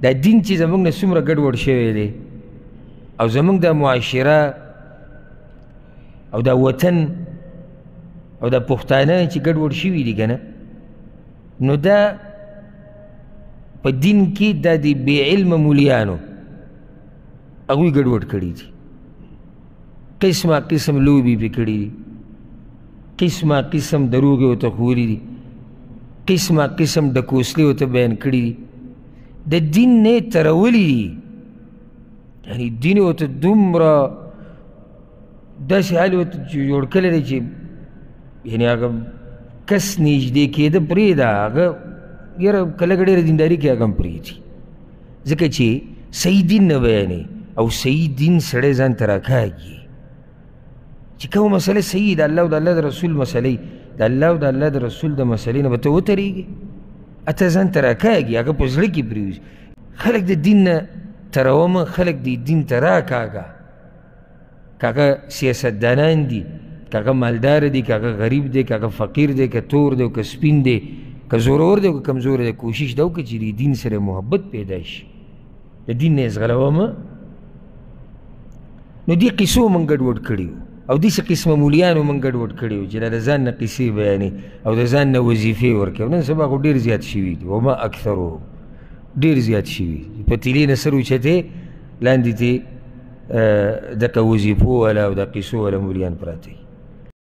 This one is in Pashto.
دا دین چې زموږ نه څومره ګډوډ شوی دی او زموږ د معاشره او دا وطن او دا پښتانه چې ګډوډ شوي دي که نه، نو دا په دین کې دا د بې علمه مولیانو هغوی ګډوډ کړي دي. قسمه قسم لوبې پې کړي دي، قسمه قسم دروغې ورته خوري دي، قسمه قسم ډکوسلې ورته بیان کړي دي. د دین نه یې ترولي دي، یعنې دین یې ورته دومره داسې حال ورته جوړ کړی دی چې یعنې هغه کس نږدې کېده پرېږده، هغه یاره که لږه ډېره دینداري کې هغه هم پرېږدي، ځکه چې صحیح دین نه بیانې او صحیح دین سړی ځان ته راکاږي چې کومه مسله صحیح د الله او د الله د رسول مسلې د الله او د الله د رسول د مسلې نه به ته وترېږي، اته ځان ته راکاږي، هغه په زړه کې پرېوځي. خلک د دین نه ترومه، خلک د دین ته راکاږه، که هغه سیاستدانان دي، که هغه مالدار دی، که هغه غریب دی، که هغه فقیر دی، که تور دی، که سپین دی، که زورور دی، که کمزور دی، کوشش دا وکړه چې د دین سره محبت پیدا شي، د دین نه یې ځغلومه. نو دې قصو موږ ګډوډ کړي وو او داسې قسمه مولیانو موږ ګډوډ کړي وو چې دا د ځان نه قصې بیانې او د ځان نه وظیفې ورکوي. نن سبا خو ډېر زیات شوي دي، وما اکثرهم، ډېر زیات شوي دي، پتیلې نه سر اوچتې لاندې تې دغه وظیفو والا او د قصو والا مولیان پراته